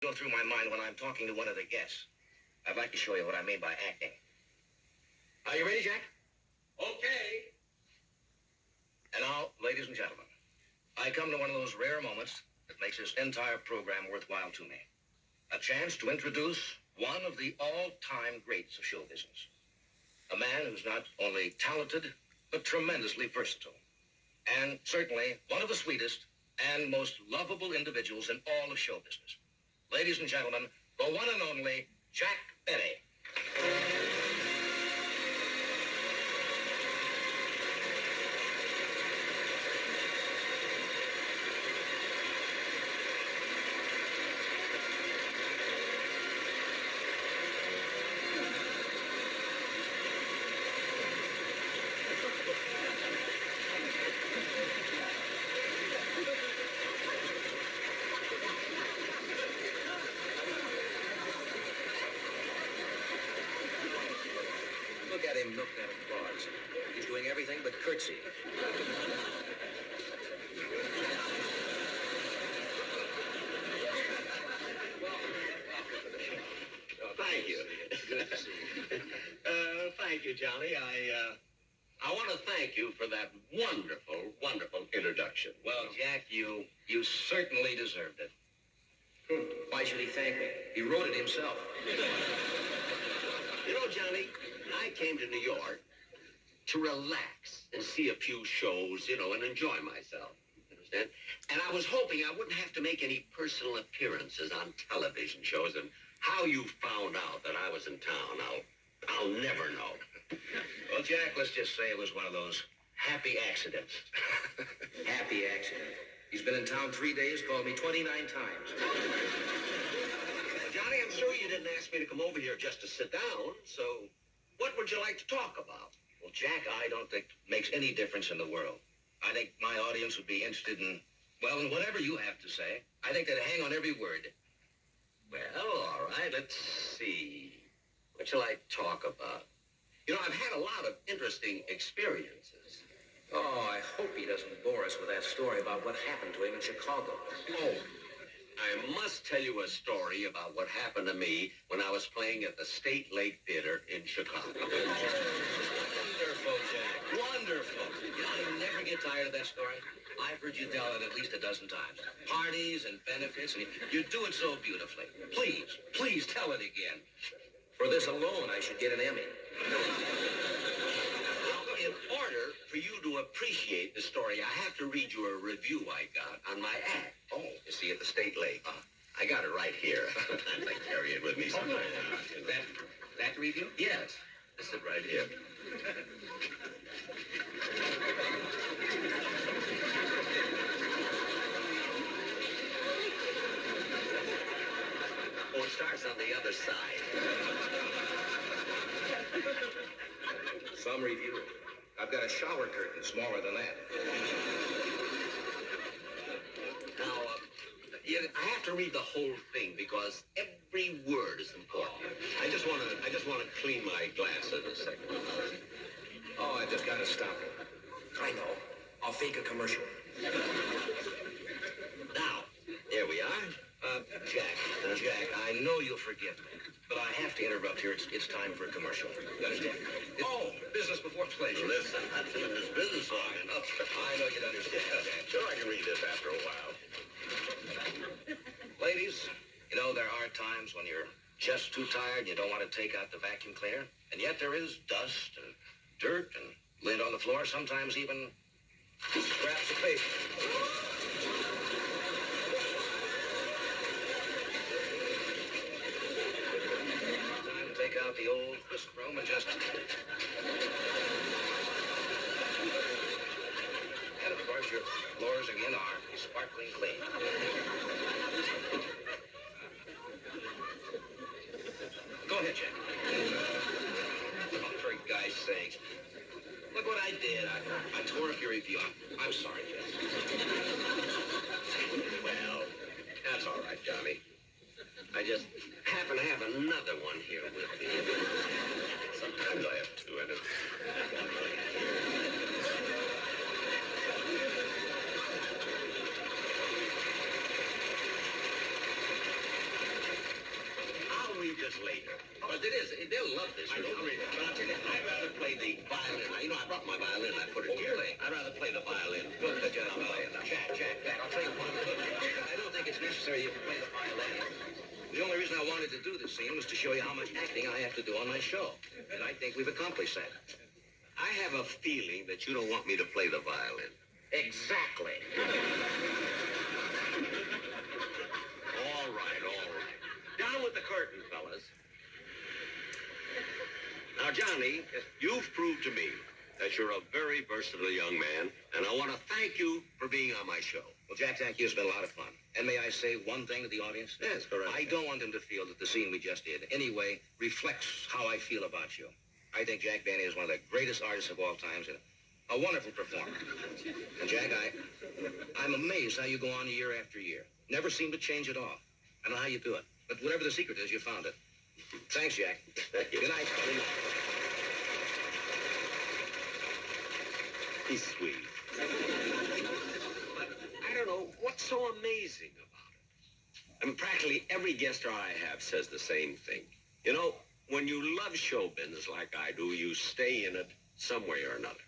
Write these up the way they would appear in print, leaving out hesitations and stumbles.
Go through my mind when I'm talking to one of the guests. I'd like to show you what I mean by acting. Are you ready, Jack? Okay. And now, ladies and gentlemen, I come to one of those rare moments that makes this entire program worthwhile to me. A chance to introduce one of the all-time greats of show business. A man who's not only talented, but tremendously versatile. And certainly one of the sweetest and most lovable individuals in all of show business. Ladies and gentlemen, the one and only Jack Benny. Look at him, look at applause. He's doing everything but curtsy. Thank you. Good to see you. Thank you, Johnny. I want to thank you for that wonderful, wonderful introduction. Well, Jack, you certainly deserved it. Why should he thank me? He wrote it himself. You know, Johnny, I came to New York to relax and see a few shows, and enjoy myself. Understand? And I was hoping I wouldn't have to make any personal appearances on television shows. And how you found out that I was in town, I'll never know. Well, Jack, let's just say it was one of those happy accidents. Happy accident. He's been in town 3 days, called me 29 times. Johnny, I'm sure you didn't ask me to come over here just to sit down, so what would you like to talk about? Well, Jack, I don't think it makes any difference in the world. I think my audience would be interested in whatever you have to say. I think they'd hang on every word. Well, all right, let's see. What shall I talk about? I've had a lot of interesting experiences. Oh, I hope he doesn't bore us with that story about what happened to him in Chicago. Oh, I must tell you a story about what happened to me when I was playing at the State Lake Theater in Chicago. Wonderful, Jack. Wonderful. You never get tired of that story. I've heard you tell it at least a dozen times. Parties and benefits, and you do it so beautifully. Please tell it again. For this alone, I should get an Emmy. Now, in order for you to appreciate the story, I have to read you a review I got on my act. Oh, You see, at the State Lake. I got it right here. Sometimes I carry it with me. Sometimes. Is that the review? Yes. This is it right here. Oh, it starts on the other side. Some review. I've got a shower curtain smaller than that. Now, I have to read the whole thing because every word is important. I just want to clean my glasses a second. Oh, I just gotta stop it. I know. I'll fake a commercial. Now, here we are. Jack, I know you'll forgive me, but I have to interrupt here. It's time for a commercial. You understand? Business before pleasure. Listen, I've been in this business long enough. I know you'd understand, Jack. Sure, I can read this after a while. Ladies, there are times when you're just too tired and you don't want to take out the vacuum cleaner, and yet there is dust and dirt and lint on the floor, sometimes even scraps of paper. Time to take out the old whisk broom and just... And of course, your floors again are sparkling clean. Go ahead, Jack. Oh, for God's sake. Look what I did. I tore up your review. I'm sorry, Jack. Well, that's all right, Johnny. I just happen to have another one here with me. Sometimes I have two in it. this later. But they'll love this. But I'll tell you, I'd rather play the violin. You know, I brought my violin. I put it here. I'd rather play the violin. Jack, I'll tell you what. I don't think it's necessary you can play the violin. The only reason I wanted to do this scene was to show you how much acting I have to do on my show. And I think we've accomplished that. I have a feeling that you don't want me to play the violin. Exactly. All right. Down with the curtain, fellas. Now, Johnny, you've proved to me that you're a very versatile young man, and I want to thank you for being on my show. Well, Jack, thank you. It's been a lot of fun. And may I say one thing to the audience? Yes, correct. I don't want them to feel that the scene we just did, anyway, reflects how I feel about you. I think Jack Benny is one of the greatest artists of all times and a wonderful performer. And Jack, I'm amazed how you go on year after year. Never seem to change at all. I don't know how you do it. But whatever the secret is, you found it. Thanks, Jack. Good night. He's sweet. But I don't know what's so amazing about it. I mean, practically every guest star I have says the same thing. You know, when you love show business like I do, you stay in it some way or another.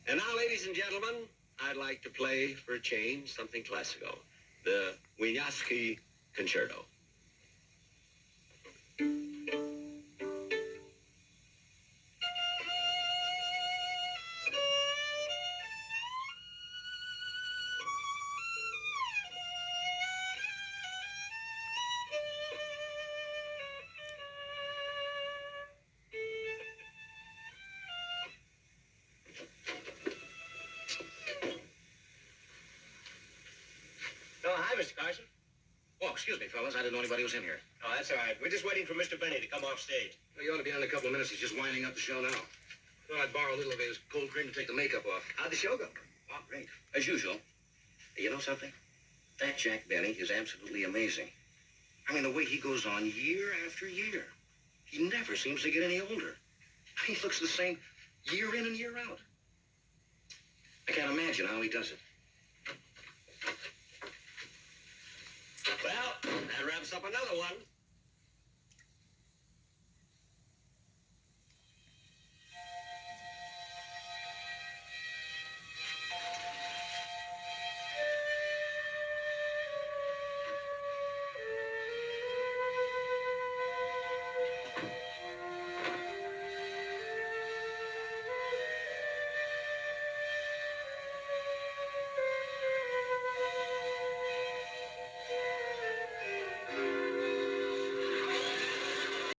And now, ladies and gentlemen, I'd like to play, for a change, something classical. The Wieniawski Concerto. Oh, hi, Mr. Carson. Oh, excuse me, fellas. I didn't know anybody was in here. Oh, that's all right. We're just waiting for Mr. Benny to come off stage. Well, you ought to be on in a couple of minutes. He's just winding up the show now. Thought I'd borrow a little of his cold cream to take the makeup off. How'd the show go? Oh, great. As usual. You know something? That Jack Benny is absolutely amazing. I mean, the way he goes on year after year. He never seems to get any older. He looks the same year in and year out. I can't imagine how he does it. Well, that wraps up another one.